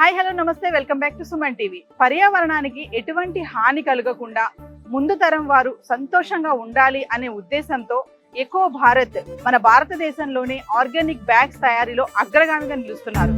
Hi hello నమస్తే, welcome back to Suman TV. పర్యావరణానికి ఎటువంటి హాని కలగకుండా ముందు తరం వారు సంతోషంగా ఉండాలి అనే ఉద్దేశంతో ఎకో భారత్ మన భారతదేశంలోనే ఆర్గానిక్ బ్యాగ్స్ తయారీలో అగ్రగామిగా నిలుస్తున్నారు.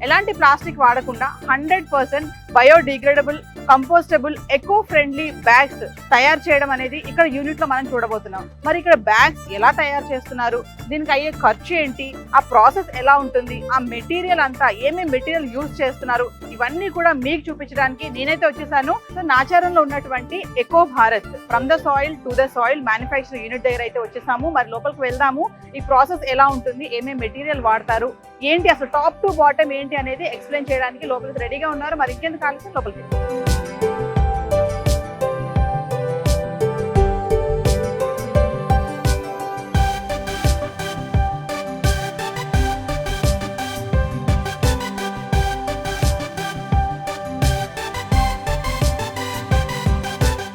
ఎలాంటి ప్లాస్టిక్ వాడకుండా 100% biodegradable, compostable, eco friendly bags తయారు చేయడం అనేది ఇక్కడ యూనిట్ లో మనం చూడబోతున్నాం. మరి ఇక్కడ బ్యాగ్స్ ఎలా తయారు చేస్తున్నారు, దీనికి అయ్యే ఖర్చు ఏంటి, ఆ ప్రాసెస్ ఎలా ఉంటుంది, ఆ మెటీరియల్ అంతా ఏమేమి మెటీరియల్ యూజ్ చేస్తున్నారు, ఇవన్నీ కూడా మీకు చూపించడానికి నేనైతే వచ్చేసాను. సో నాచారంలో ఉన్నటువంటి eco Bharat from the soil to the soil manufacturing unit దగ్గర అయితే వచ్చేసాము. మరి లోపలికి వెళ్దాము, ఈ ప్రాసెస్ ఎలా ఉంటుంది, ఏమేమి మెటీరియల్ వాడతారు, ఏంటి అసలు టాప్ టు బాటమ్ ఏంటి అనేది ఎక్స్ప్లెయిన్ చేయడానికి లోపలికి రెడీగా ఉన్నారు. మరి ఇంకెందుకు ఆలస్యం, లోపలికి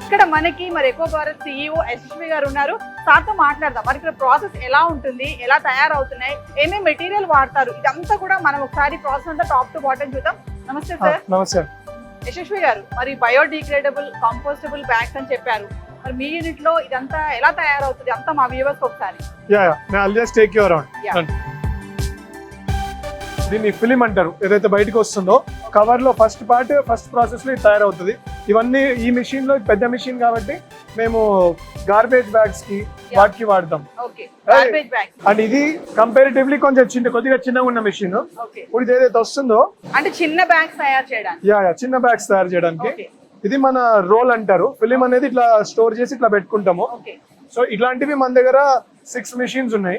ఇక్కడ మనకి మరి ఎకో భారత్ CEO యశస్వి గారు ఉన్నారు. సార్తో మాట్లాడదాం. మరి ఇక్కడ ప్రాసెస్ ఎలా ఉంటుంది, ఎలా తయారవుతున్నాయి, ఏమేమి మెటీరియల్ వాడతారు, ఇదంతా కూడా మనం ఒకసారి ప్రాసెస్ అంతా టాప్ టు బాటమ్ చూద్దాం. నమస్తే సార్. నమస్తే యశస్వి గారు. మరి బయోడిగ్రేడబుల్, కంపోస్టబుల్ బ్యాగ్స్ అని చెప్పారు. మరి మీ యూనిట్ లో ఇదంతా ఎలా తయారవుతుంది అంతా మా వ్యూవర్స్ ఒకసారి. I'll just take you around. దీన్ని ఫిలిం అంటారు. ఏదైతే బయటకు వస్తుందో కవర్ లో ఫస్ట్ ప్రాసెస్ లో తయారవుతుంది. ఇవన్నీ ఈ మిషన్ లో పెద్ద మిషన్ కాబట్టి మేము గార్బేజ్ బ్యాగ్స్ కి వాటికి వాడతాం. అండ్ ఇది కంపారిటివ్లీ కొంచెం కొద్దిగా చిన్నగా ఉన్న మిషన్. ఇప్పుడు ఏదైతే వస్తుందో అంటే చిన్న బ్యాగ్స్ తయారు చేయడానికి, చిన్న బ్యాగ్స్ తయారు చేయడానికి ఇది మన రోల్ అంటారు. ఫిలిం అనేది ఇట్లా స్టోర్ చేసి ఇట్లా పెట్టుకుంటాము. సో ఇట్లాంటివి మన దగ్గర 6 మిషన్స్ ఉన్నాయి.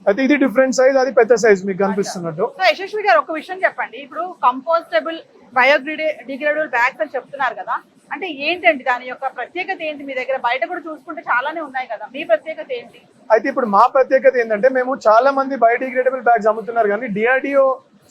అయితే ఇది డిఫరెంట్ సైజ్, అది పెద్ద సైజ్ మీకు కనిపిస్తున్నట్టు. యశస్వి గారు ఒక విషయం చెప్పండి. ఇప్పుడు కంపోస్టబుల్, బయోడిగ్రేడబుల్ బ్యాగ్స్ అని చెప్తున్నారు కదా, అంటే ఏంటండి దాని యొక్క ప్రత్యేకత ఏంటి? మీ దగ్గర బయట కూడా చూసుకుంటే చాలానే ఉన్నాయి కదా, మీ ప్రత్యేకత ఏంటి? అయితే ఇప్పుడు మా ప్రత్యేకత ఏంటంటే మేము చాలా మంది బయోడిగ్రేడబుల్ బ్యాగ్స్ అమ్ముతున్నారు, కానీ DRDO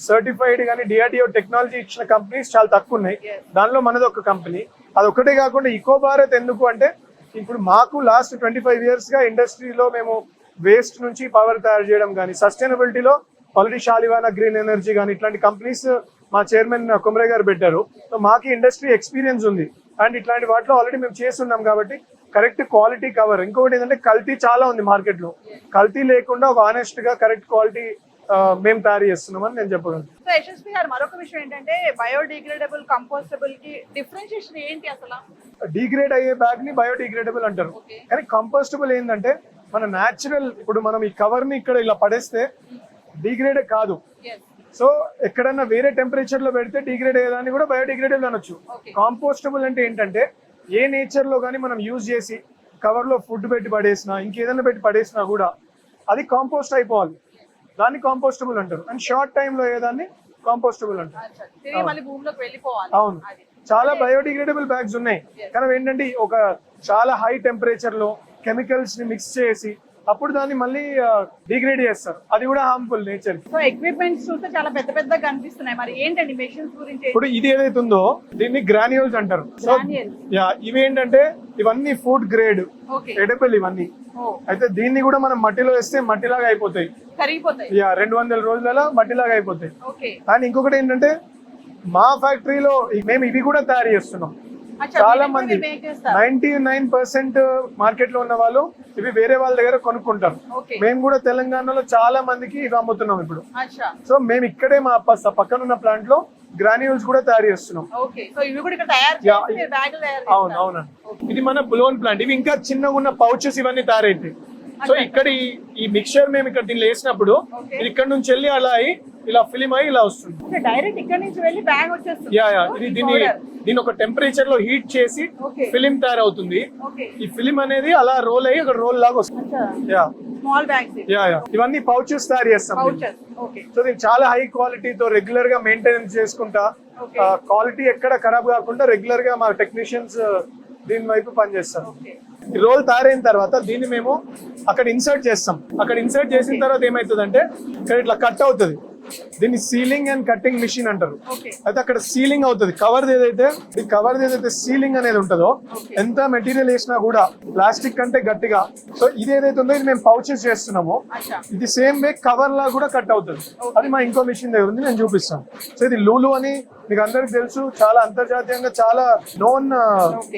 సర్టిఫైడ్ కానీ DRDO టెక్నాలజీ ఇచ్చిన కంపెనీస్ చాలా తక్కువ ఉన్నాయి. దానిలో మనది ఒక కంపెనీ. అది ఒకటే కాకుండా ఎకో భారత్ ఎందుకు అంటే ఇప్పుడు మాకు లాస్ట్ 25 years గా ఇండస్ట్రీలో మేము వేస్ట్ నుంచి పవర్ తయారు చేయడం కానీ, సస్టైనబిలిటీలో ఆల్రెడీ షాలివానా గ్రీన్ ఎనర్జీ కానీ ఇట్లాంటి కంపెనీస్ మా చైర్మన్ కుమరే గారు పెట్టారు. సో మాకు ఇండస్ట్రీ ఎక్స్పీరియన్స్ ఉంది. అండ్ ఇట్లాంటి వాటిలో ఆల్రెడీ మేము చేస్తున్నాం కాబట్టి కరెక్ట్ క్వాలిటీ కవర్. ఇంకొకటి ఏంటంటే కల్తీ చాలా ఉంది మార్కెట్లో. కల్తీ లేకుండా ఒక ఆనెస్ట్ గా కరెక్ట్ క్వాలిటీ మేము తయారు చేస్తున్నామని నేను చెప్పగలను. సో యశస్వి గారు, మరొక విషయం ఏంటంటే బయోడిగ్రేడబుల్, కంపోస్టబుల్ కి డిఫరెన్షియేషన్ ఏంటి అసలు? డిగ్రేడ్ అయ్యే బ్యాగ్ ని బయోడిగ్రేడబుల్ అంటారు, కానీ కంపోస్టబుల్ ఏంటంటే మన న్యాచురల్. ఇప్పుడు మనం ఈ కవర్ ని ఇక్కడ ఇలా పడేస్తే డిగ్రేడ్ కాదు. సో ఎక్కడన్నా వేరే టెంపరేచర్ లో పెడితే డిగ్రేడ్ అయ్యేదాన్ని కూడా బయోడిగ్రేడబుల్ అనొచ్చు. కాంపోస్టబుల్ అంటే ఏంటంటే ఏ నేచర్ లో కానీ మనం యూజ్ చేసి కవర్ లో ఫుడ్ పెట్టి పడేసినా, ఇంకేదైనా పెట్టి పడేసినా కూడా అది కాంపోస్ట్ అయిపోవాలి. దాన్ని కాంపోస్టబుల్ అంటారు. అండ్ షార్ట్ టైమ్ లో ఏదాన్ని కాంపోస్టబుల్ అంటారు. అవును, చాలా బయోడిగ్రేడబుల్ బ్యాగ్స్ ఉన్నాయి, కానీ ఏంటంటే ఒక చాలా హై టెంపరేచర్ లో కెమికల్స్ ని మిక్స్ చేసి అప్పుడు దాన్ని మళ్ళీ డిగ్రేడ్ చేస్తారు. అది కూడా హార్మ్ఫుల్ నేచర్. సో ఎక్విప్మెంట్స్ చూస్తే చాలా పెద్ద పెద్దగా కనిపిస్తున్నాయి. మరి ఏంటండి మెషిన్స్ గురించి? ఇప్పుడు ఇది ఏదైతే ఉందో దీన్ని గ్రాన్యూల్స్ అంటారు. సో ఇవి ఏంటంటే ఇవన్నీ ఫుడ్ గ్రేడ్ ఎడబుల్ ఇవన్నీ. అయితే దీన్ని కూడా మనం మట్టిలో వేస్తే మట్టిలాగా అయిపోతాయి, 200 రోజులలో మట్టిలాగా అయిపోతాయి. కానీ ఇంకొకటి ఏంటంటే మా ఫ్యాక్టరీలో మేము ఇవి కూడా తయారు చేస్తున్నాం. చాలా మంది 99% మార్కెట్ లో ఉన్న వాళ్ళు ఇవి వేరే వాళ్ళ దగ్గర కొనుక్కుంటారు. మేము కూడా తెలంగాణలో చాలా మందికి ఇవి అమ్ముతున్నాం ఇప్పుడు. సో మేము ఇక్కడే మా పక్కన ఉన్న ప్లాంట్ లో గ్రాన్యూల్స్ కూడా తయారు చేస్తున్నాం. అవునండి, ఇది మన బులోన్ ప్లాంట్. ఇవి ఇంకా చిన్నగా ఉన్న పౌచెస్ ఇవన్నీ తయారైతాయి. సో ఇక్కడ ఈ మిక్చర్ మేము ఇక్కడ దీన్ని వేసినప్పుడు ఇది ఇక్కడ నుంచి వెళ్ళి అలా ఇలా ఫిలిం అయ్యి ఇలా వస్తుంది. ఇది దీన్ని ఒక టెంపరేచర్ లో హీట్ చేసి ఫిలిం తయారవుతుంది. ఈ ఫిలిం అనేది అలా రోల్ అయ్యి ఒక రోల్ లాగా వస్తుంది. ఇవన్నీ పౌచెస్ తయారు చేస్తాం. సో దీన్ని చాలా హై క్వాలిటీతో రెగ్యులర్ గా మెయింటెనెన్స్ చేసుకుంటా, క్వాలిటీ ఎక్కడ ఖరాబ్ కాకుండా రెగ్యులర్ గా మా టెక్నీషియన్స్ దీని వైపు పనిచేస్తారు. ఈ రోల్ తయారైన తర్వాత దీన్ని మేము అక్కడ ఇన్సర్ట్ చేస్తాం. అక్కడ ఇన్సర్ట్ చేసిన తర్వాత ఏమవుతుందంటే ఇక్కడ ఇట్లా కట్ అవుతుంది. దీన్ని సీలింగ్ అండ్ కట్టింగ్ మిషన్ అంటారు. ఓకే అయితే అక్కడ సీలింగ్ అవుతుంది. కవర్ ఏదైతే సీలింగ్ అనేది ఉంటుందో ఎంత మెటీరియల్ వేసినా కూడా ప్లాస్టిక్ కంటే గట్టిగా. సో ఇది ఏదైతే ఉందో ఇది మేము పౌచెస్ చేస్తున్నాము. అచ్చా ఇది సేమ్ వే కవర్ లా కూడా కట్ అవుతుంది. అది మా ఇంకో మిషన్ దగ్గర ఉంది, నేను చూపిస్తాను. సో ఇది లూలు అని మీకు అందరికి తెలుసు, చాలా అంతర్జాతీయంగా చాలా known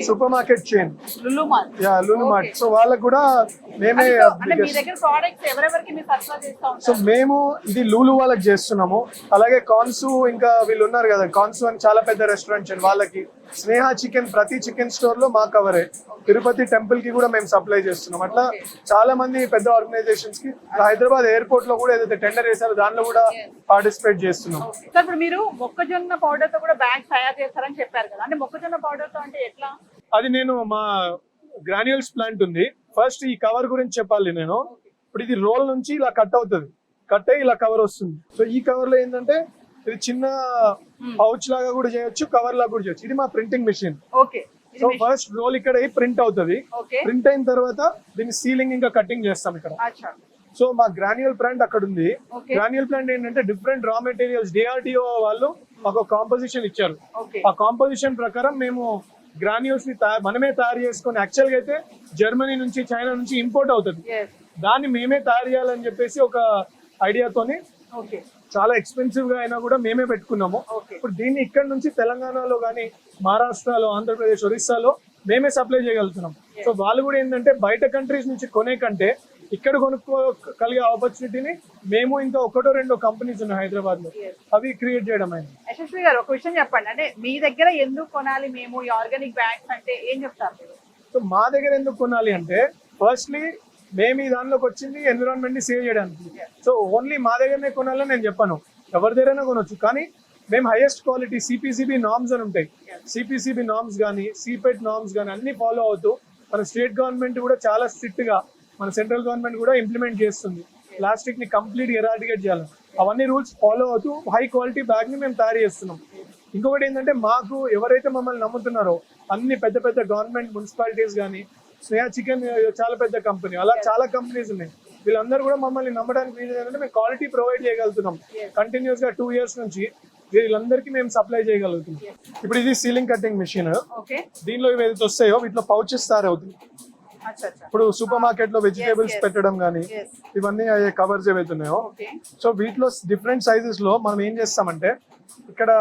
super market chain Lulu mart. Lulu mart. So వాళ్ళకు కూడా మేమే అంటే మీ దగ్గర ప్రొడక్ట్స్ ఎవరెవరికి మీరు సరఫరా చేస్తా సో ఉంటారు? మేము ఇది లూలు వాళ్ళకి చేస్తున్నాము. అలాగే కాన్సు ఇంకా వీళ్ళు ఉన్నారు కదా, కాన్సు అని చాలా పెద్ద రెస్టారెంట్ చైన్, వాళ్ళకి స్నేహ చికెన్ ప్రతి చికెన్ స్టోర్ లో మా కవరే. తిరుపతి టెంపుల్ కి కూడా మేము సప్లై చేస్తున్నాం. అట్లా చాలా మంది పెద్ద ఆర్గనైజేషన్స్ కి, హైదరాబాద్ ఎయిర్పోర్ట్ లో కూడా ఏదైతే టెండర్ వేసారో దాంట్లో కూడా పార్టిసిపేట్ చేస్తున్నాం. సో ఇప్పుడు మీరు మొక్కజొన్న పౌడర్ తో కూడా బ్యాగ్స్ తయారు చేస్తారని చెప్పారు కదా, అంటే మొక్కజొన్న పౌడర్ తో అంటే ఎట్లా? అది నేను మా గ్రాన్యూల్స్ ప్లాంట్ ఉంది. ఫస్ట్ ఈ కవర్ గురించి చెప్పాలి నేను. ఇప్పుడు ఇది రోల్ నుంచి ఇలా కట్ అవుతుంది, కట్ అయ్యి ఇలా కవర్ వస్తుంది. సో ఈ కవర్ లో ఏంటంటే ఇది చిన్న పౌచ్ లాగా కూడా చేయొచ్చు, కవర్ లాగా కూడా చేయొచ్చు. ఇది మా printing machine. Okay so first roll ఇక్కడ ప్రింట్ అవుతుంది. ఓకే ప్రింట్ అయిన తర్వాత దీన్ని సీలింగ్ ఇంకా కటింగ్ చేస్తాం ఇక్కడ. అచ్చా సో మా గ్రాన్యూల్ ప్లాంట్ అక్కడ ఉంది. ఓకే గ్రాన్యూల్ ప్లాంట్ ఏంటంటే డిఫరెంట్ రా మెటీరియల్స్ DRDO వాళ్ళు మాకు కాంపోజిషన్ ఇచ్చారు. ఓకే ఆ కాంపోజిషన్ ప్రకారం మేము గ్రాన్యూల్స్ ని మనమే తయారు చేసుకొని, యాక్చువల్ గా అయితే జర్మనీ నుంచి చైనా నుంచి ఇంపోర్ట్ అవుతుంది, yes దాన్ని మేమే తయారు చేయాలని చెప్పేసి ఒక ఐడియాతోని ఓకే చాలా ఎక్స్పెన్సివ్ గా అయినా కూడా మేమే పెట్టుకున్నాము. ఓకే ఇప్పుడు దీన్ని ఇక్కడ నుంచి తెలంగాణలో కానీ, మహారాష్ట్రలో, ఆంధ్రప్రదేశ్, ఒరిస్సాలో మేమే సప్లై చేయగలుగుతున్నాం. సో వాళ్ళు కూడా ఏంటంటే బయట కంట్రీస్ నుంచి కొనే కంటే ఇక్కడ కొనుక్కోగలిగే ఆపర్చునిటీని మేము ఇంకా ఒకటో రెండో కంపెనీస్ ఉన్నాయి హైదరాబాద్ లో, అవి క్రియేట్ చేయడం అయింది. యశస్వి గారు ఒక విషయం చెప్పండి, అంటే మీ దగ్గర ఎందుకు కొనాలి మేము ఈ ఆర్గానిక్ బ్యాగ్స్ అంటే ఏం చెప్తారు మీరు? సో మా దగ్గర ఎందుకు కొనాలి అంటే, ఫస్ట్లీ మేము ఈ దానిలోకి వచ్చింది ఎన్విరాన్మెంట్ ని సేవ్ చేయడానికి. సో ఓన్లీ మా దగ్గరనే కొనాలని నేను చెప్పాను, ఎవరి దగ్గరైనా కొనొచ్చు. కానీ మేము హైయెస్ట్ క్వాలిటీ CPCB నార్మ్స్ అని ఉంటాయి, CPCB నార్మ్స్ కానీ, CPET నార్మ్స్ కానీ అన్ని ఫాలో అవుతూ, మన స్టేట్ గవర్నమెంట్ కూడా చాలా స్ట్రిక్ట్ గా, మన సెంట్రల్ గవర్నమెంట్ కూడా ఇంప్లిమెంట్ చేస్తుంది. ప్లాస్టిక్ ని కంప్లీట్ ఎరాడికేట్ చేయాలి. అవన్నీ రూల్స్ ఫాలో అవుతూ హై క్వాలిటీ బ్యాగ్ ని మేము తయారు చేస్తున్నాం. ఇంకొకటి ఏంటంటే, మాకు ఎవరైతే మమ్మల్ని నమ్ముతున్నారో అన్ని పెద్ద పెద్ద గవర్నమెంట్, మున్సిపాలిటీస్ కానీ, స్నేహ చికెన్ చాలా పెద్ద కంపెనీ, అలా చాలా కంపెనీస్ ఉన్నాయి. వీళ్ళందరూ కూడా మమ్మల్ని నమ్మడానికి రీజన్ ఏంటంటే మేము క్వాలిటీ ప్రొవైడ్ చేయగలుగుతున్నాం. కంటిన్యూస్ గా 2 years నుంచి వీళ్ళందరికీ మేము సప్లై చేయగలుగుతున్నాం. ఇప్పుడు ఇది సీలింగ్ కటింగ్ మిషన్. ఓకే దీనిలో ఇవి ఏదైతే వస్తాయో వీటిలో పౌచెస్ తయారవుతుంది. అచ్చా అచ్చా ఇప్పుడు సూపర్ మార్కెట్ లో వెజిటేబుల్స్ పెట్టడం కానీ, yes ఇవన్నీ అయ్యే కవర్స్ ఏవైతున్నాయో, ఓకే సో వీటిలో డిఫరెంట్ సైజెస్ లో మనం ఏం చేస్తామంటే ఇక్కడ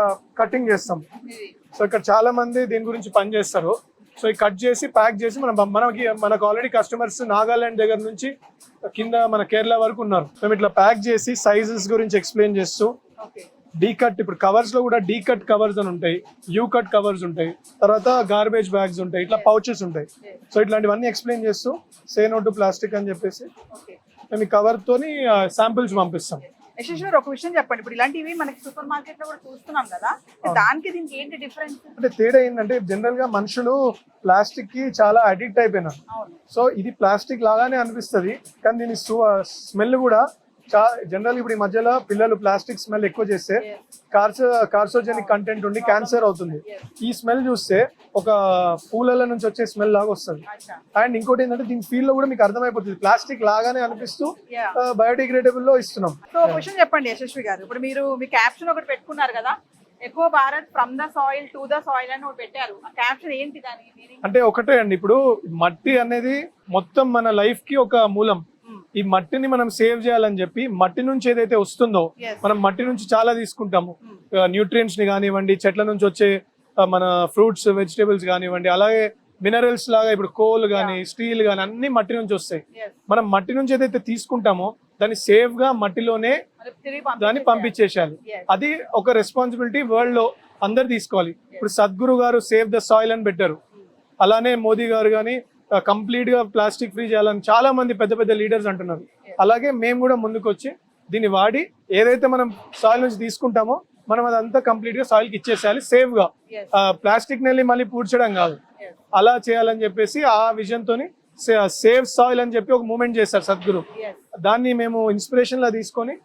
కటింగ్ చేస్తాం. ఇది సో ఇక్కడ చాలా మంది దీని గురించి పని చేస్తారు. సో ఈ కట్ చేసి ప్యాక్ చేసి మనకు ఆల్రెడీ కస్టమర్స్ నాగాలాండ్ దగ్గర నుంచి కింద మన కేరళ వరకు ఉన్నారు. మేము ఇట్లా ప్యాక్ చేసి సైజెస్ గురించి ఎక్స్ప్లెయిన్ చేస్తూ, ఓకే డీ కట్, ఇప్పుడు కవర్స్ లో కూడా డీ కట్ కవర్స్ అని ఉంటాయి, యూ కట్ కవర్స్ ఉంటాయి, తర్వాత గార్బేజ్ బ్యాగ్స్ ఉంటాయి, ఇట్లా పౌచెస్ ఉంటాయి. సో ఇట్లాంటివన్నీ ఎక్స్ప్లెయిన్ చేస్తూ సే నో టు ప్లాస్టిక్ అని చెప్పేసి ఓకే మేము ఈ కవర్ తోని శాంపిల్స్ పంపిస్తాం. యశస్వి గారు ఒక విషయం చెప్పండి, ఇప్పుడు ఇలాంటివి మనకి సూపర్ మార్కెట్ లో కూడా చూస్తున్నాం కదా, దానికి దీనికి ఏంటి డిఫరెన్స్? అంటే తేడా ఏంటంటే, జనరల్ గా మనుషులు ప్లాస్టిక్ కి చాలా అడిక్ట్ అయిపోయినారు. అవును సో ఇది ప్లాస్టిక్ లాగానే అనిపిస్తుంది, కానీ దీని స్మెల్ కూడా జనరల్ ఇప్పుడు ఈ మధ్యలో పిల్లలు ప్లాస్టిక్ స్మెల్ ఎక్కువ చేస్తే కార్సోజెనిక్ కంటెంట్ ఉండి క్యాన్సర్ అవుతుంది. ఈ స్మెల్ చూస్తే ఒక పూల నుంచి వచ్చే స్మెల్ లాగా వస్తుంది. అచ్చా అండ్ ఇంకోటి ఏంటంటే, దీని ఫీల్ లో కూడా మీకు అర్థమైపోతుంది ప్లాస్టిక్ లాగానే అనిపిస్తూ యా బయోడిగ్రేడబుల్ లో ఇస్తున్నాం. సో ఒక విషయం చెప్పండి యశస్వి గారు, ఇప్పుడు మీరు మీ క్యాప్షన్ ఒకటి పెట్టుకున్నారు కదా, ఎక్కువ Bharat from the soil to the soil అని ఒకటి పెట్టారు. ఆ క్యాప్షన్ ఏంటి దాని మీనింగ్? అంటే ఒకటే అండి, ఇప్పుడు మట్టి అనేది మొత్తం మన లైఫ్ కి ఒక మూలం. ఈ మట్టిని మనం సేవ్ చేయాలని చెప్పి, మట్టి నుంచి ఏదైతే వస్తుందో, Yes. మనం మట్టి నుంచి చాలా తీసుకుంటాము, న్యూట్రియంట్స్ ని కానివ్వండి, చెట్ల నుంచి వచ్చే మన ఫ్రూట్స్, వెజిటేబుల్స్ కానివ్వండి, అలాగే మినరల్స్ లాగా ఇప్పుడు కోల్ కానీ, స్టీల్ కానీ అన్ని మట్టి నుంచి వస్తాయి. Yes. మనం మట్టి నుంచి ఏదైతే తీసుకుంటామో దాన్ని సేఫ్ గా మట్టిలోనే మరి తిరిగి దాన్ని పంపించేసేయాలి. Yes. అది ఒక రెస్పాన్సిబిలిటీ వరల్డ్ లో అందరు తీసుకోవాలి. ఇప్పుడు సద్గురు గారు సేవ్ ద సాయిల్ అని పెట్టారు, అలానే మోదీ గారు కానీ కంప్లీట్ గా ప్లాస్టిక్ ఫ్రీ చేయాలని చాలా మంది పెద్ద పెద్ద లీడర్స్ అంటున్నారు. అలాగే మేము కూడా ముందుకు వచ్చి దీన్ని వాడి ఏదైతే మనం సాయిల్ నుంచి తీసుకుంటామో మనం అదంతా కంప్లీట్ గా సాయిల్ కి ఇచ్చేసేయాలి సేఫ్ గా. Yes. ప్లాస్టిక్ నెల్లి మళ్ళీ పూడ్చడం కాదు, Yes. అలా చేయాలని చెప్పేసి ఆ విజన్ తోని సేవ్ సాయిల్ అని చెప్పి ఒక మూమెంట్ చేస్తారు సద్గురు. Yes. దాన్ని మేము ఇన్స్పిరేషన్ లా తీసుకొని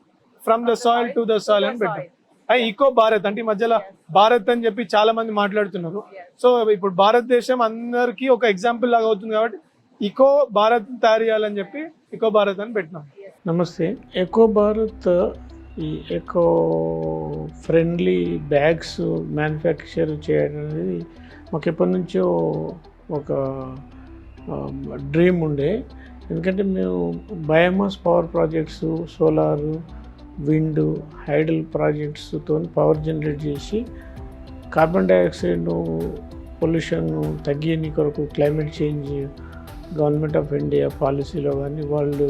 from the soil to the soil అని పెట్టాం. ఈకో భారత్ అంటే ఈ మధ్యలో భారత్ అని చెప్పి చాలా మంది మాట్లాడుతున్నారు. సో ఇప్పుడు భారతదేశం అందరికి ఒక ఎగ్జాంపుల్ లాగా అవుతుంది కాబట్టి ఈకో భారత్ తయారు చేయాలని చెప్పి ఈకో భారత్ అని పెట్టినాం. నమస్తే. ఎకో భారత్ ఈ ఎకో ఫ్రెండ్లీ బ్యాగ్స్ మ్యానుఫ్యాక్చర్ చేయడం అనేది మాకు ఎప్పటి నుంచో ఒక డ్రీమ్ ఉండే. ఎందుకంటే మేము biomass power projects, solar, wind, hydel ప్రాజెక్ట్స్తో పవర్ జనరేట్ చేసి కార్బన్ డైఆక్సైడ్ పొల్యూషన్ తగ్గియని కొరకు climate change government of India పాలసీలో కానీ, వరల్డ్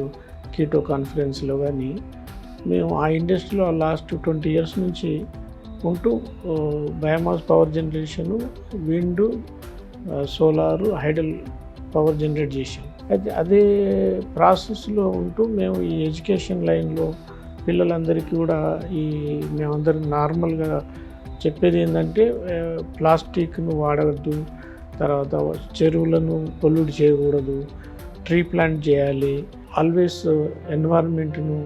కీటో కాన్ఫరెన్స్లో కానీ మేము ఆ ఇండస్ట్రీలో లాస్ట్ 20 years నుంచి ఉంటూ biomass power generation, wind, solar, hydel power generate చేసాం. అయితే అదే ప్రాసెస్లో ఉంటూ మేము ఈ ఎడ్యుకేషన్ లైన్లో పిల్లలందరికీ కూడా మేమందరం నార్మల్గా చెప్పేది ఏంటంటే ప్లాస్టిక్ను వాడవద్దు, తర్వాత చెరువులను పొల్యూట్ చేయకూడదు, ట్రీ ప్లాంట్ చేయాలి, ఆల్వేస్ ఎన్వైర్న్మెంట్ను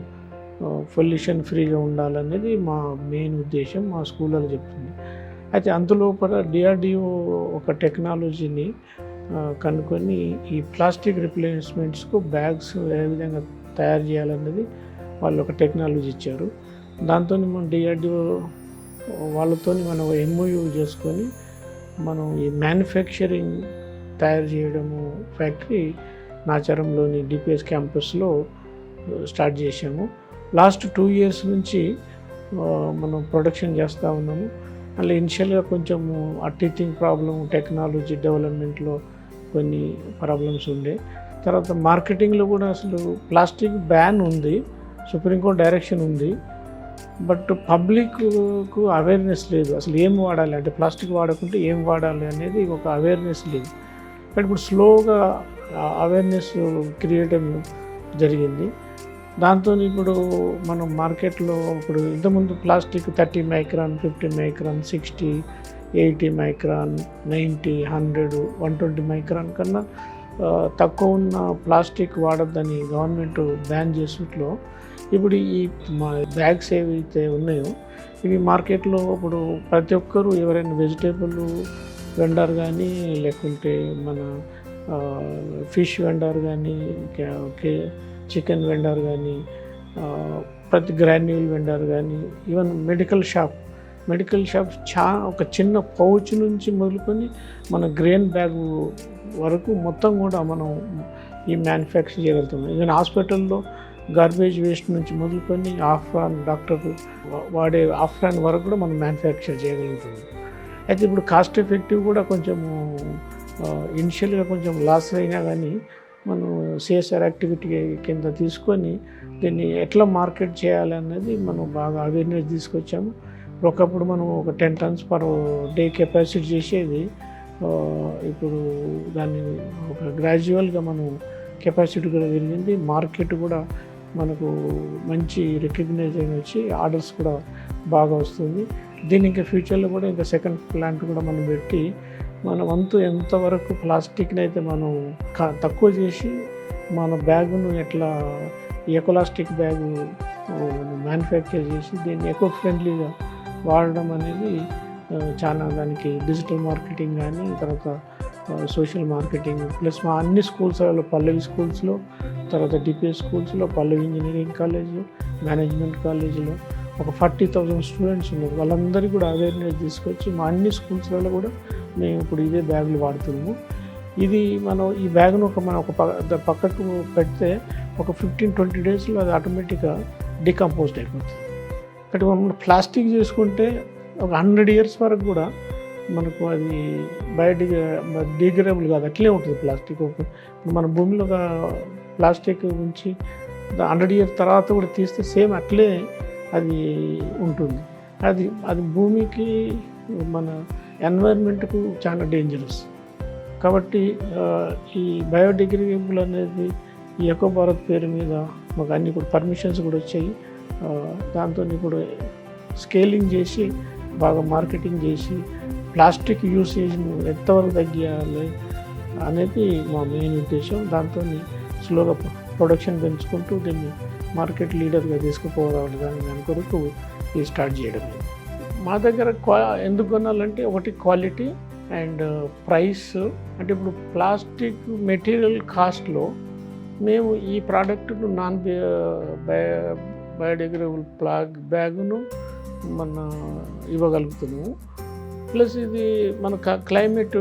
పొల్యూషన్ ఫ్రీగా ఉండాలనేది మా మెయిన్ ఉద్దేశం, మా స్కూళ్ళలో చెప్తుంది. అయితే అందులోపల డిఆర్డిఓ ఒక టెక్నాలజీని కనుక్కొని ఈ ప్లాస్టిక్ రిప్లేస్మెంట్స్కు బ్యాగ్స్ ఏ విధంగా తయారు చేయాలన్నది వాళ్ళు ఒక టెక్నాలజీ ఇచ్చారు. దాంతో మనం డిఆర్డిఓ వాళ్ళతో మనం ఎంఓయూ చేసుకొని మనం ఈ మ్యానుఫ్యాక్చరింగ్ తయారు చేయడము ఫ్యాక్టరీ నాచారంలోని డిపిఎస్ క్యాంపస్లో స్టార్ట్ చేసాము. లాస్ట్ 2 years నుంచి మనం ప్రొడక్షన్ చేస్తూ ఉన్నాము. అలా ఇనిషియల్గా కొంచెము ఆ టీచింగ్ ప్రాబ్లం, టెక్నాలజీ డెవలప్మెంట్లో కొన్ని ప్రాబ్లమ్స్ ఉండే. తర్వాత మార్కెటింగ్లో కూడా అసలు ప్లాస్టిక్ బ్యాన్ ఉంది, సుప్రీంకోర్టు డైరెక్షన్ ఉంది, బట్ పబ్లిక్కు అవేర్నెస్ లేదు. అసలు ఏం వాడాలి అంటే ప్లాస్టిక్ వాడకుంటే ఏం వాడాలి అనేది ఒక అవేర్నెస్ లేదు. బట్ ఇప్పుడు స్లోగా అవేర్నెస్ క్రియేట్ జరిగింది. దాంతో ఇప్పుడు మనం మార్కెట్లో ఇప్పుడు ఇంతకుముందు plastic 30 micron, 50 micron, 60, 80 micron, 90, 100, 120 micron కన్నా తక్కువ ఉన్న ప్లాస్టిక్ వాడొద్దని గవర్నమెంట్ బ్యాన్ చేసినట్లో ఇప్పుడు ఈ బ్యాగ్స్ ఏవైతే ఉన్నాయో ఇవి మార్కెట్లో ఇప్పుడు ప్రతి ఒక్కరు ఎవరైనా వెజిటేబుల్ వెండర్ కానీ, లేకుంటే మన ఫిష్ వెండర్ కానీ, చికెన్ వెండర్ కానీ, ప్రతి గ్రాన్యూల్ వెండర్ కానీ, ఈవెన్ మెడికల్ షాప్స్ ఒక చిన్న పౌచ్ నుంచి మొదలుకొని మన గ్రెయిన్ బ్యాగ్ వరకు మొత్తం కూడా మనం ఈ మ్యానుఫ్యాక్చర్ చేయగలుగుతున్నాం. ఈవెన్ హాస్పిటల్లో గార్బేజ్ వేస్ట్ నుంచి మొదలుకొని ఆఫ్రాన్ డాక్టర్ వాడే ఆఫ్రాన్ వరకు కూడా మనం మ్యానుఫ్యాక్చర్ చేయగలుగుతుంది. అయితే ఇప్పుడు కాస్ట్ ఎఫెక్టివ్ కూడా కొంచెము ఇనిషియల్గా కొంచెం లాస్ అయినా కానీ మనం సిఎస్ఆర్ యాక్టివిటీ కింద తీసుకొని దీన్ని ఎట్లా మార్కెట్ చేయాలన్నది మనం బాగా అవేర్నెస్ తీసుకొచ్చాము. ఒకప్పుడు మనం ఒక 10 tons per day కెపాసిటీ చేసేది ఇప్పుడు దాన్ని ఒక గ్రాడ్యువల్గా మనం కెపాసిటీ కూడా పెరిగింది. మార్కెట్ కూడా మనకు మంచి రికగ్నైజేషన్ వచ్చి ఆర్డర్స్ కూడా బాగా వస్తుంది. దీని ఇంకా ఫ్యూచర్లో కూడా ఇంకా సెకండ్ ప్లాంట్ కూడా మనం పెట్టి మన వంతు ఎంతవరకు ప్లాస్టిక్ని అయితే మనం తక్కువ చేసి మన బ్యాగును ఎట్లా ఎకోలాస్టిక్ బ్యాగు మ్యానుఫ్యాక్చర్ చేసి దీన్ని ఎకో ఫ్రెండ్లీగా వాడడం అనేది చాలా దానికి డిజిటల్ మార్కెటింగ్ కానీ, తర్వాత సోషల్ మార్కెటింగ్ ప్లస్ మా అన్ని స్కూల్స్లో పల్లవి స్కూల్స్లో, తర్వాత డిపిఎస్ స్కూల్స్లో, పల్లవి ఇంజనీరింగ్ కాలేజ్, మేనేజ్మెంట్ కాలేజీలో ఒక 40,000 స్టూడెంట్స్ ఉన్నారు. వాళ్ళందరికీ కూడా అవేర్నెస్ తీసుకొచ్చి మా అన్ని స్కూల్స్లలో కూడా మేము ఇప్పుడు ఇదే బ్యాగులు వాడుతున్నాము. ఇది మనం ఈ బ్యాగ్ను ఒక పక్కకు పెడితే ఒక 15-20 daysలో అది ఆటోమేటిక్గా డికంపోజ్డ్ అయిపోతుంది. అంటే మనం ప్లాస్టిక్ చేసుకుంటే ఒక 100 years వరకు కూడా మనకు అది డిగ్రేడబుల్ కాదు, అట్లే ఉంటుంది ప్లాస్టిక్. మన భూమిలో ప్లాస్టిక్ ఉంచి 100 years తర్వాత కూడా తీస్తే సేమ్ అట్లే అది ఉంటుంది. అది భూమికి మన ఎన్వైర్న్మెంట్కు చాలా డేంజరస్. కాబట్టి ఈ బయోడిగ్రేడబుల్ అనేది ఈ ఎకో భారత్ పేరు మీద మాకు అన్ని కూడా పర్మిషన్స్ కూడా వచ్చాయి. దాంతో ఇప్పుడు స్కేలింగ్ చేసి బాగా మార్కెటింగ్ చేసి ప్లాస్టిక్ యూసేజ్ను ఎంతవరకు తగ్గియాలి అనేది మా మెయిన్ ఉద్దేశం. దాంతో స్లోగా ప్రొడక్షన్ పెంచుకుంటూ దీన్ని మార్కెట్ లీడర్గా తీసుకుపోవాలి దాని కొరకు ఇది స్టార్ట్ చేయడం. మా దగ్గర ఎందుకు కొనాలంటే ఒకటి క్వాలిటీ అండ్ ప్రైస్. అంటే ఇప్పుడు ప్లాస్టిక్ మెటీరియల్ కాస్ట్లో మేము ఈ ప్రోడక్ట్ను బయోడిగ్రేడబుల్ బ్యాగును మన ఇవ్వగలుగుతున్నాము. ప్లస్ ఇది మన క్లైమేట్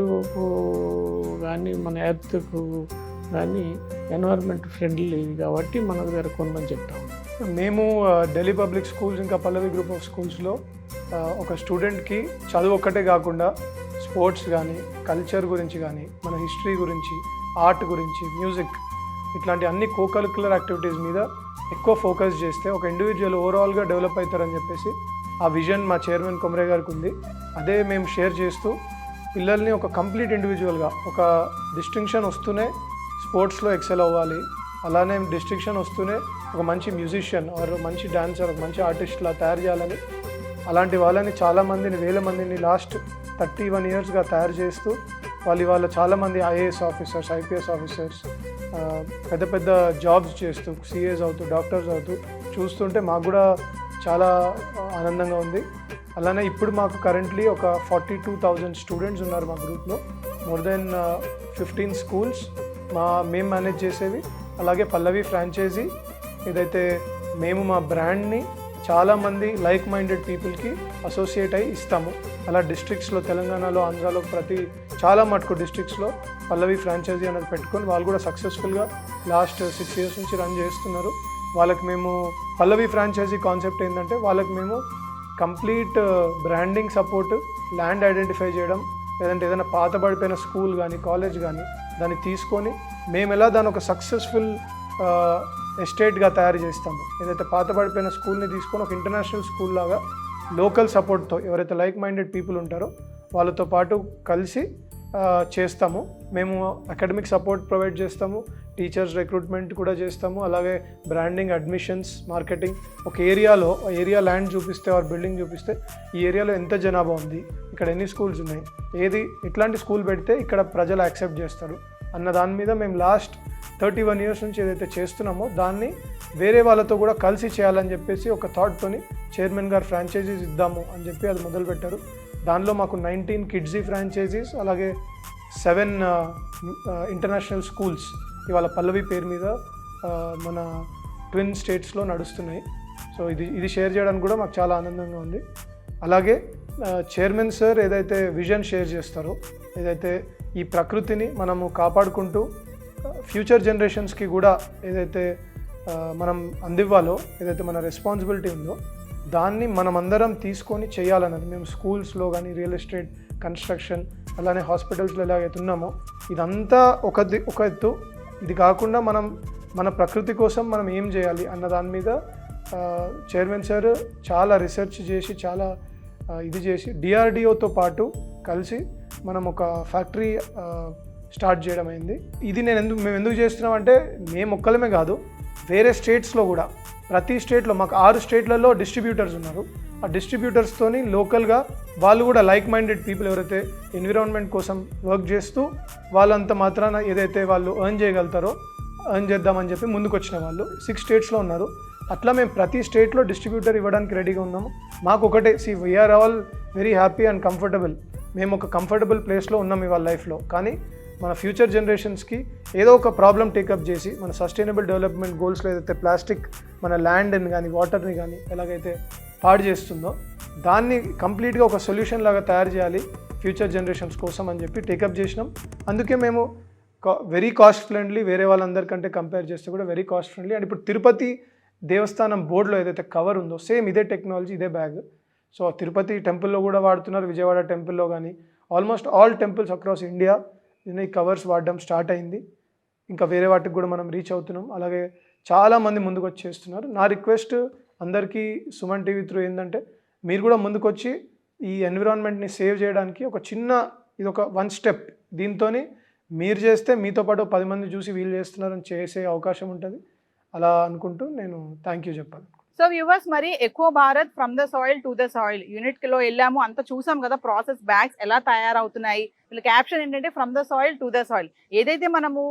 కానీ మన ఎర్త్కు కానీ ఎన్వైరన్మెంట్ ఫ్రెండ్లీ కాబట్టి మన దగ్గర కొనమని చెప్తాము. మేము ఢిల్లీ పబ్లిక్ స్కూల్స్ ఇంకా పల్లవి గ్రూప్ ఆఫ్ స్కూల్స్లో ఒక స్టూడెంట్కి చదువు ఒక్కటే కాకుండా స్పోర్ట్స్ కానీ కల్చర్ గురించి కానీ మన హిస్టరీ గురించి ఆర్ట్ గురించి మ్యూజిక్ ఇట్లాంటి అన్ని కోకరిక్యులర్ యాక్టివిటీస్ మీద ఎక్కువ ఫోకస్ చేస్తే ఒక ఇండివిజువల్ ఓవరాల్గా డెవలప్ అవుతారని చెప్పేసి ఆ విజన్ మా చైర్మన్ కొమరే గారికి ఉంది. అదే మేము షేర్ చేస్తూ పిల్లల్ని ఒక కంప్లీట్ ఇండివిజువల్గా ఒక డిస్టింక్షన్ వస్తూనే స్పోర్ట్స్లో ఎక్సెల్ అవ్వాలి, అలానే డిస్టింక్షన్ వస్తూనే ఒక మంచి మ్యూజిషియన్ ఆర్ మంచి డాన్సర్ ఒక మంచి ఆర్టిస్ట్లా తయారు చేయాలని అలాంటి వాళ్ళని చాలామందిని వేల మందిని లాస్ట్ 31 yearsగా తయారు చేస్తూ వాళ్ళ చాలామంది ఐఏఎస్ ఆఫీసర్స్ ఐపీఎస్ ఆఫీసర్స్ పెద్ద పెద్ద జాబ్స్ చేస్తూ సిఏస్ అవుతూ డాక్టర్స్ అవుతూ చూస్తుంటే మాకు కూడా చాలా ఆనందంగా ఉంది. అలానే ఇప్పుడు మాకు కరెంట్లీ ఒక 42,000 స్టూడెంట్స్ ఉన్నారు మా గ్రూప్లో. మోర్ దెన్ 15 స్కూల్స్ మేము మేనేజ్ చేసేవి. అలాగే పల్లవి ఫ్రాంచైజీ ఏదైతే మేము మా బ్రాండ్ని చాలామంది లైక్ మైండెడ్ పీపుల్కి అసోసియేట్ అయ్యి ఇస్తాము. అలా డిస్ట్రిక్ట్స్లో తెలంగాణలో ఆంధ్రాలో చాలా మటుకు డిస్ట్రిక్ట్స్లో పల్లవి ఫ్రాంచైజీ అనేది పెట్టుకొని వాళ్ళు కూడా సక్సెస్ఫుల్గా లాస్ట్ 6 years నుంచి రన్ చేస్తున్నారు. వాళ్ళకి మేము పల్లవి ఫ్రాంచైజీ కాన్సెప్ట్ ఏంటంటే వాళ్ళకి మేము complete branding support, land identify చేయడం, లేదంటే ఏదైనా పాత పడిపోయిన స్కూల్ కానీ కాలేజ్ కానీ దాన్ని తీసుకొని మేము ఎలా దాన్ని ఒక సక్సెస్ఫుల్ ఎస్టేట్గా తయారు చేస్తాము. ఏదైతే పాత పడిపోయిన స్కూల్ని తీసుకొని ఒక ఇంటర్నేషనల్ స్కూల్ లాగా లోకల్ సపోర్ట్తో ఎవరైతే లైక్ మైండెడ్ పీపుల్ ఉంటారో వాళ్ళతో పాటు కలిసి చేస్తాము. మేము అకాడమిక్ సపోర్ట్ ప్రొవైడ్ చేస్తాము, టీచర్స్ రిక్రూట్మెంట్ కూడా చేస్తాము, అలాగే బ్రాండింగ్, అడ్మిషన్స్, మార్కెటింగ్. ఒక ఏరియా ల్యాండ్ చూపిస్తే ఆర్ బిల్డింగ్ చూపిస్తే ఈ ఏరియాలో ఎంత జనాభా ఉంది, ఇక్కడ ఎన్ని స్కూల్స్ ఉన్నాయి, ఎట్లాంటి స్కూల్ పెడితే ఇక్కడ ప్రజలు యాక్సెప్ట్ చేస్తారు అన్న దాని మీద మేము లాస్ట్ 31 years నుంచి ఏదైతే చేస్తున్నామో దాన్ని వేరే వాళ్ళతో కూడా కలిసి చేయాలని చెప్పేసి ఒక థాట్తోని చైర్మన్ గారు ఫ్రాంచైజీస్ ఇద్దాము అని చెప్పి అది మొదలుపెట్టారు. దానిలో మాకు 19 కిడ్జీ ఫ్రాంచైజీస్, అలాగే 7 ఇంటర్నేషనల్ స్కూల్స్ ఇవాళ పల్లవి పేరు మీద మన ట్విన్ స్టేట్స్లో నడుస్తున్నాయి. సో ఇది షేర్ చేయడానికి కూడా మాకు చాలా ఆనందంగా ఉంది. అలాగే చైర్మన్ సార్ ఏదైతే విజన్ షేర్ చేస్తారో, ఏదైతే ఈ ప్రకృతిని మనము కాపాడుకుంటూ ఫ్యూచర్ జనరేషన్స్కి కూడా ఏదైతే మనం అందివ్వాలో, ఏదైతే మన రెస్పాన్సిబిలిటీ ఉందో దాన్ని మనమందరం తీసుకొని చేయాలన్నది. మేము స్కూల్స్లో కానీ రియల్ ఎస్టేట్, కన్స్ట్రక్షన్, అలానే హాస్పిటల్స్లో ఎలాగైతే ఉన్నామో ఇదంతా ఒక ఎత్తు. ఇది కాకుండా మన ప్రకృతి కోసం మనం ఏం చేయాలి అన్న దాని మీద చైర్మన్ సార్ చాలా రీసెర్చ్ చేసి చాలా ఇది చేసి డిఆర్డిఓతో పాటు కలిసి మనం ఒక ఫ్యాక్టరీ స్టార్ట్ చేయడం అయింది. ఇది మేము ఎందుకు చేస్తున్నామంటే మేము ఒక్కలమే కాదు, వేరే స్టేట్స్లో కూడా ప్రతి స్టేట్లో మాకు 6 స్టేట్లలో డిస్ట్రిబ్యూటర్స్ ఉన్నారు. ఆ డిస్ట్రిబ్యూటర్స్తోని లోకల్గా వాళ్ళు కూడా లైక్ మైండెడ్ పీపుల్ ఎవరైతే ఎన్విరాన్మెంట్ కోసం వర్క్ చేస్తూ వాళ్ళంత మాత్రాన ఏదైతే వాళ్ళు ఎర్న్ చేయగలుగుతారో ఎర్న్ చేద్దామని చెప్పి ముందుకు వచ్చిన వాళ్ళు 6 స్టేట్స్లో ఉన్నారు. అట్లా మేము ప్రతి స్టేట్లో డిస్ట్రిబ్యూటర్ ఇవ్వడానికి రెడీగా ఉన్నాము. మాకు ఒకటే we are all very happy and comfortable. మేము ఒక కంఫర్టబుల్ ప్లేస్లో ఉన్నాం ఇవాళ లైఫ్లో. కానీ మన ఫ్యూచర్ జనరేషన్స్కి ఏదో ఒక ప్రాబ్లం టేకప్ చేసి మన సస్టైనబుల్ డెవలప్మెంట్ గోల్స్లో ఏదైతే ప్లాస్టిక్ మన ల్యాండ్ని కానీ వాటర్ని కానీ ఎలాగైతే పాడు చేస్తుందో దాన్ని కంప్లీట్గా ఒక సొల్యూషన్ లాగా తయారు చేయాలి ఫ్యూచర్ జనరేషన్స్ కోసం అని చెప్పి టేకప్ చేసినాం. అందుకే మేము వెరీ కాస్ట్ ఫ్రెండ్లీ, వేరే వాళ్ళందరికంటే కంపేర్ చేస్తే కూడా వెరీ కాస్ట్ ఫ్రెండ్లీ. అండ్ ఇప్పుడు తిరుపతి దేవస్థానం బోర్డులో ఏదైతే కవర్ ఉందో సేమ్ ఇదే టెక్నాలజీ, ఇదే బ్యాగ్. సో తిరుపతి టెంపుల్లో కూడా వాడుతున్నారు, విజయవాడ టెంపుల్లో కానీ almost all temples across India ఈ కవర్స్ వాడడం స్టార్ట్ అయింది. ఇంకా వేరే వాటికి కూడా మనం రీచ్ అవుతున్నాం. అలాగే చాలామంది ముందుకు వచ్చి చేస్తున్నారు. నా రిక్వెస్ట్ అందరికీ సుమన్ టీవీ త్రూ ఏంటంటే మీరు కూడా ముందుకు వచ్చి ఈ ఎన్విరాన్మెంట్ని సేవ్ చేయడానికి ఇది ఒక 1 step. దీంతో మీరు చేస్తే మీతో పాటు 10 మంది చూసి వీళ్ళు చేస్తున్నారని చేసే అవకాశం ఉంటుంది. అలా అనుకుంటూ నేను థ్యాంక్ యూ చెప్పాలి. సో వ్యూవర్స్, మరి eco Bharat from the soil to the soil యూనిట్లో వెళ్ళాము, అంతా చూసాం కదా ప్రాసెస్, బ్యాగ్స్ ఎలా తయారవుతున్నాయి. వీళ్ళ క్యాప్షన్ ఏంటంటే from the soil to the soil. ఏదైతే మనము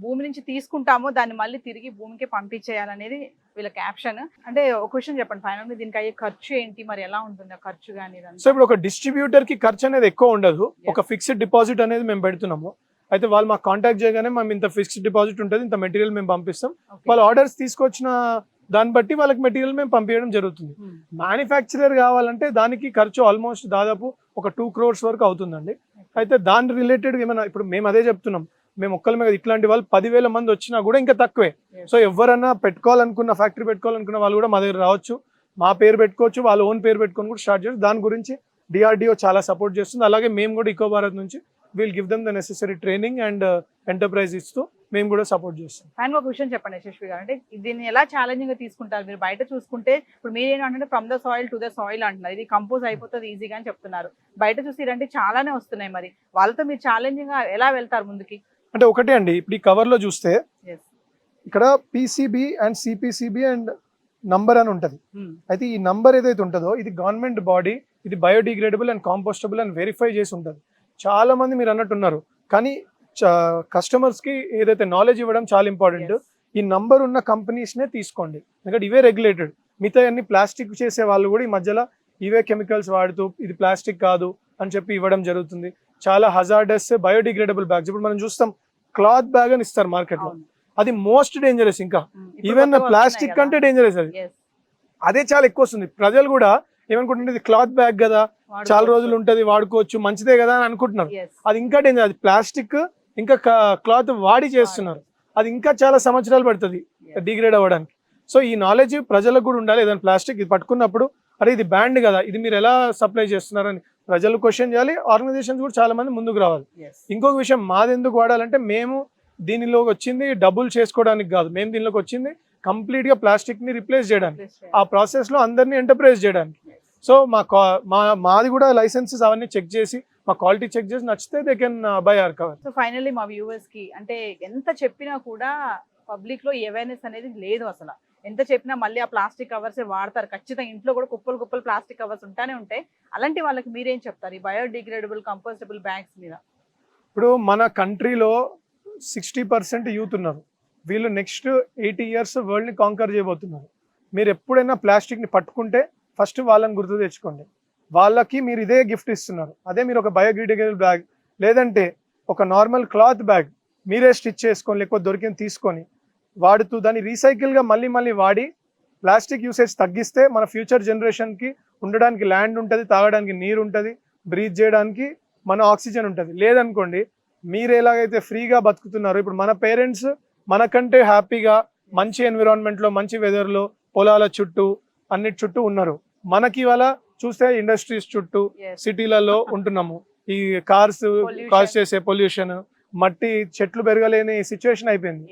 భూమి నుంచి తీసుకుంటామో దాన్ని మళ్ళీ తిరిగి భూమికి పంపించేయాలనేది వీళ్ళ క్యాప్షన్. అంటే ఒక క్వశ్చన్ చెప్పండి, ఫైనల్ దీనికి అయ్యే ఖర్చు ఏంటి, మరి ఎలా ఉంటుంది ఆ ఖర్చు కానీ? సో ఇప్పుడు ఒక డిస్ట్రిబ్యూటర్ కి ఖర్చు అనేది ఎక్కువ ఉండదు. ఒక ఫిక్స్డ్ డిపాజిట్ అనేది మేము పెడుతున్నాము. అయితే వాళ్ళు మాకు కాంటాక్ట్ చేయగానే మేము ఇంత ఫిక్స్డ్ డిపాజిట్ ఉంటుంది, ఇంత మెటీరియల్ మేము పంపిస్తాం. వాళ్ళు ఆర్డర్స్ తీసుకొచ్చిన దాన్ని బట్టి వాళ్ళకి మెటీరియల్ మేము పంపించడం జరుగుతుంది. మ్యానుఫ్యాక్చరర్ కావాలంటే దానికి ఖర్చు ఆల్మోస్ట్ దాదాపు ఒక 2 crores వరకు అవుతుందండి. అయితే దాని రిలేటెడ్ ఏమైనా ఇప్పుడు మేము అదే చెప్తున్నాం, మేము ఒక్కరి మీద ఇట్లాంటి వాళ్ళు 10,000 మంది వచ్చినా కూడా ఇంకా తక్కువే. సో ఎవరన్నా పెట్టుకోవాలనుకున్న ఫ్యాక్టరీ పెట్టుకోవాలనుకున్న వాళ్ళు కూడా మా దగ్గర రావచ్చు, మా పేరు పెట్టుకోవచ్చు, వాళ్ళ ఓన్ పేరు పెట్టుకొని కూడా స్టార్ట్ చేయొచ్చు. దాని గురించి DRDO చాలా సపోర్ట్ చేస్తుంది. అలాగే మేము కూడా ఈకో భారత్ నుంచి will give them the necessary training and enterprise ఇస్తూ మేము కూడా సపోర్ట్ చేస్తాం. అండ్ ఒక విషయం చెప్పండి యశస్వి గారు, అంటే దీన్ని ఎలా ఛాలెంజింగ్ గా తీసుకుంటారు మీరు? బయట చూసుకుంటే ఇప్పుడు మీరు ఏంటంటే from the soil to the soil అంటున్నారు, ఇది కంపోజ్ అయిపోతుంది ఈజీగా అని చెప్తున్నారు. బయట చూసి ఇలాంటి చాలానే వస్తున్నాయి, మరి వాళ్ళతో మీరు ఛాలెంజింగ్ గా ఎలా వెళ్తారు ముందుకి? అంటే ఒకటే అండి, ఇప్పుడు ఈ కవర్ లో చూస్తే ఇక్కడ PCB and CPCB and number అని ఉంటది. అయితే ఈ నంబర్ ఏదైతే ఉంటుందో ఇది గవర్నమెంట్ బాడీ, ఇది బయోడిగ్రేడబుల్ అండ్ కాంపోస్టబుల్ అని వెరిఫై చేసి ఉంటుంది. చాలా మంది మీరు అన్నట్టున్నారు, కానీ కస్టమర్స్ కి ఏదైతే నాలెడ్జ్ ఇవ్వడం చాలా ఇంపార్టెంట్. ఈ నంబర్ ఉన్న కంపెనీస్ నే తీసుకోండి, ఎందుకంటే ఇవే రెగ్యులేటెడ్. మిగతా అన్ని ప్లాస్టిక్ చేసే వాళ్ళు కూడా ఈ మధ్యలో ఇవే కెమికల్స్ వాడుతూ ఇది ప్లాస్టిక్ కాదు అని చెప్పి ఇవ్వడం జరుగుతుంది. చాలా హజార్డస్ బయోడిగ్రేడబుల్ బ్యాగ్స్ ఇప్పుడు మనం చూస్తాం, క్లాత్ బ్యాగ్ అని ఇస్తారు మార్కెట్ లో, అది మోస్ట్ డేంజరస్. ఇంకా ఈవెన్ ప్లాస్టిక్ కంటే డేంజరస్ అది. అదే చాలా ఎక్కువ వస్తుంది. ప్రజలు కూడా ఏమనుకుంటుంటే ఇది క్లాత్ బ్యాగ్ కదా, చాలా రోజులు ఉంటది, వాడుకోవచ్చు, మంచిదే కదా అని అనుకుంటున్నారు. అది ఇంకా డేంజర్. అది ప్లాస్టిక్ ఇంకా క్లాత్ వాడి చేస్తున్నారు, అది ఇంకా చాలా సంవత్సరాలు పడుతుంది డిగ్రేడ్ అవ్వడానికి. సో ఈ నాలెడ్జ్ ప్రజలకు కూడా ఉండాలి. ఏదైనా ప్లాస్టిక్ ఇది పట్టుకున్నప్పుడు అరే ఇది బ్యాండ్ కదా, ఇది మీరు ఎలా సప్లై చేస్తున్నారని ప్రజలు క్వశ్చన్ చేయాలి. ఆర్గనైజేషన్స్ కూడా చాలా మంది ముందుకు రావాలి. ఇంకొక విషయం, మాది ఎందుకు వాడాలంటే మేము దీనిలోకి వచ్చింది డబ్బులు చేసుకోవడానికి కాదు, మేము దీనిలోకి వచ్చింది కంప్లీట్ గా ప్లాస్టిక్ ని రిప్లేస్ చేయడానికి, ఆ ప్రాసెస్ లో అందరినీ ఎంటర్ప్రైజ్ చేయడానికి. సో మాది కూడా లైసెన్సెస్ అవన్నీ చెక్ చేసి మా క్వాలిటీ చెక్ చేసి నచ్చితే they can by our cover. So finally మా వ్యూవర్స్ కి అంటే ఎంత చెప్పినా కూడా పబ్లిక్ లో అవేర్నెస్ అనేది లేదు. అసలు ఎంత చెప్పినా మళ్ళీ ఆ ప్లాస్టిక్ కవర్స్ వాడతారు ఖచ్చితంగా. ఇంట్లో కూడా కుప్పలు ప్లాస్టిక్ కవర్స్ ఉంటానే ఉంటాయి. అలాంటి వాళ్ళకి మీరేం చెప్తారు ఈ బయోడిగ్రేడబుల్ కంపోస్టబుల్ బ్యాగ్స్ మీద? ఇప్పుడు మన కంట్రీలో 60% యూత్ ఉన్నారు. వీళ్ళు నెక్స్ట్ 80 years వరల్డ్ ని కాంకర్ చేయబోతున్నారు. మీరు ఎప్పుడైనా ప్లాస్టిక్ ని పట్టుకుంటే ఫస్ట్ వాళ్ళని గుర్తు తెచ్చుకోండి. వాళ్ళకి మీరు ఇదే గిఫ్ట్ ఇస్తున్నారు. అదే మీరు ఒక బయోడిగ్రేడబుల్ బ్యాగ్ లేదంటే ఒక నార్మల్ క్లాత్ బ్యాగ్ మీరే స్టిచ్ చేసుకొని లేకపోతే దొరికిన తీసుకొని వాడుతూ దాన్ని రీసైకిల్గా మళ్ళీ వాడి ప్లాస్టిక్ యూసేజ్ తగ్గిస్తే మన ఫ్యూచర్ జనరేషన్కి ఉండడానికి ల్యాండ్ ఉంటుంది, తాగడానికి నీరు ఉంటుంది, బ్రీత్ చేయడానికి మన ఆక్సిజన్ ఉంటుంది. లేదనుకోండి మీరు ఎలాగైతే ఫ్రీగా బతుకుతున్నారో ఇప్పుడు మన పేరెంట్స్ మనకంటే హ్యాపీగా మంచి ఎన్విరాన్మెంట్లో మంచి వెదర్లో పొలాల చుట్టూ అన్నిటి చుట్టూ ఉన్నారు. మనకి ఇవాళ చూస్తే ఇండస్ట్రీస్ చుట్టూ సిటీలలో ఉంటున్నాము. ఈ కార్స్ కాజ్ చేసే పొల్యూషన్, మట్టి, చెట్లు పెరగలేని సిచ్యువేషన్ అయిపోయింది.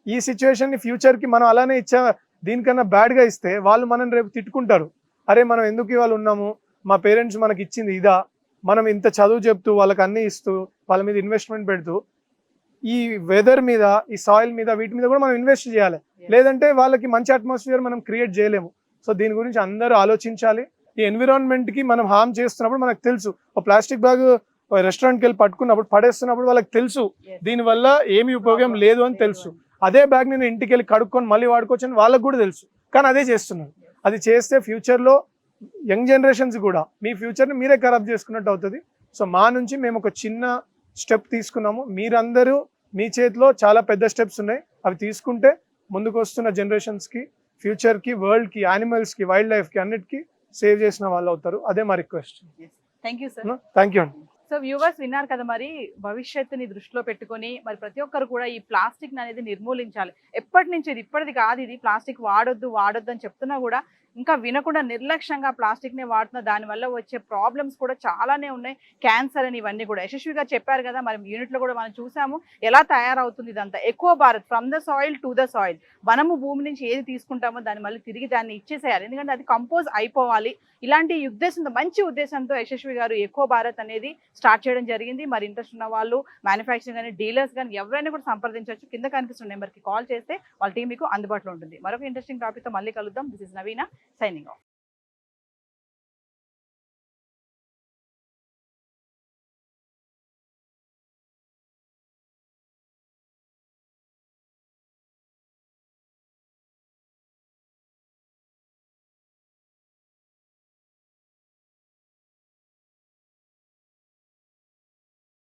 ఈ సిచ్యువేషన్ ని ఫ్యూచర్ కి మనం అలానే ఇచ్చా దీనికన్నా బ్యాడ్ గా ఇస్తే వాళ్ళు మనం రేపు తిట్టుకుంటారు. అరే మనం ఎందుకు ఇవాళ ఉన్నాము, మా పేరెంట్స్ మనకి ఇచ్చింది ఇదా, మనం ఇంత చదువు చెప్తూ వాళ్ళకి అన్ని ఇస్తూ వాళ్ళ మీద ఇన్వెస్ట్మెంట్ పెడుతూ ఈ వెదర్ మీద ఈ సాయిల్ మీద వీటి మీద కూడా మనం ఇన్వెస్ట్ చేయాలి. లేదంటే వాళ్ళకి మంచి అట్మాస్ఫియర్ మనం క్రియేట్ చేయలేము. సో దీని గురించి అందరూ ఆలోచించాలి. ఈ ఎన్విరాన్మెంట్ కి మనం హార్మ్ చేస్తున్నప్పుడు మనకు తెలుసు. ఒక ప్లాస్టిక్ బ్యాగ్ రెస్టారెంట్కి వెళ్ళి పట్టుకున్నప్పుడు పడేస్తున్నప్పుడు వాళ్ళకి తెలుసు దీనివల్ల ఏమి ఉపయోగం లేదు అని తెలుసు. అదే బ్యాగ్ నేను ఇంటికి వెళ్ళి కడుక్కొని మళ్ళీ వాడుకోవచ్చు అని వాళ్ళకు కూడా తెలుసు, కానీ అదే చేస్తున్నారు. అది చేస్తే ఫ్యూచర్లో యంగ్ జనరేషన్స్ కూడా మీ ఫ్యూచర్ని మీరే ఖరాబ్ చేసుకున్నట్టు అవుతుంది. సో మా నుంచి మేము ఒక చిన్న స్టెప్ తీసుకున్నాము. మీరందరూ మీ చేతిలో చాలా పెద్ద స్టెప్స్ ఉన్నాయి, అవి తీసుకుంటే ముందుకు వస్తున్న జనరేషన్స్కి, ఫ్యూచర్కి, వరల్డ్కి, యానిమల్స్కి, వైల్డ్ లైఫ్కి అన్నిటికీ సేవ్ చేసిన వాళ్ళు అవుతారు. అదే మా request. Thank you sir. Thank you అండి. సో వ్యూవర్స్ విన్నారు కదా, మరి భవిష్యత్తుని దృష్టిలో పెట్టుకొని మరి ప్రతి ఒక్కరు కూడా ఈ ప్లాస్టిక్ అనేది నిర్మూలించాలి. ఎప్పటి నుంచి ఇది ఇప్పటిది కాదు, ఇది ప్లాస్టిక్ వాడొద్దు అని చెప్తున్నా కూడా ఇంకా వినకుండా నిర్లక్ష్యంగా ప్లాస్టిక్ నే వాడుతున్న దానివల్ల వచ్చే ప్రాబ్లమ్స్ కూడా చాలానే ఉన్నాయి. క్యాన్సర్ అని ఇవన్నీ కూడా యశస్విగా చెప్పారు కదా. మరి యూనిట్ లో కూడా మనం చూసాము ఎలా తయారవుతుంది ఇదంతా. Eco Bharat from the soil to the soil, మనము భూమి నుంచి ఏది తీసుకుంటామో దాన్ని మళ్ళీ తిరిగి దాన్ని ఇచ్చేసేయాలి, ఎందుకంటే అది కంపోజ్ అయిపోవాలి. ఇలాంటి ఉద్దేశంతో, మంచి ఉద్దేశంతో యశస్వి గారు ఎకో భారత్ అనేది స్టార్ట్ చేయడం జరిగింది. మరి ఇంట్రెస్ట్ ఉన్న వాళ్ళు మ్యానుఫ్యాక్చరింగ్ కానీ, డీలర్స్ కానీ ఎవరైనా కూడా సంప్రదించవచ్చు. కింద కనిపిస్తున్న నెంబర్కి కాల్ చేస్తే వాళ్ళ టీం మీకు అందుబాటులో ఉంటుంది. మరొక ఇంట్రెస్టింగ్ టాపిక్తో మళ్ళీ కలుద్దాం. This is Naveena signing off.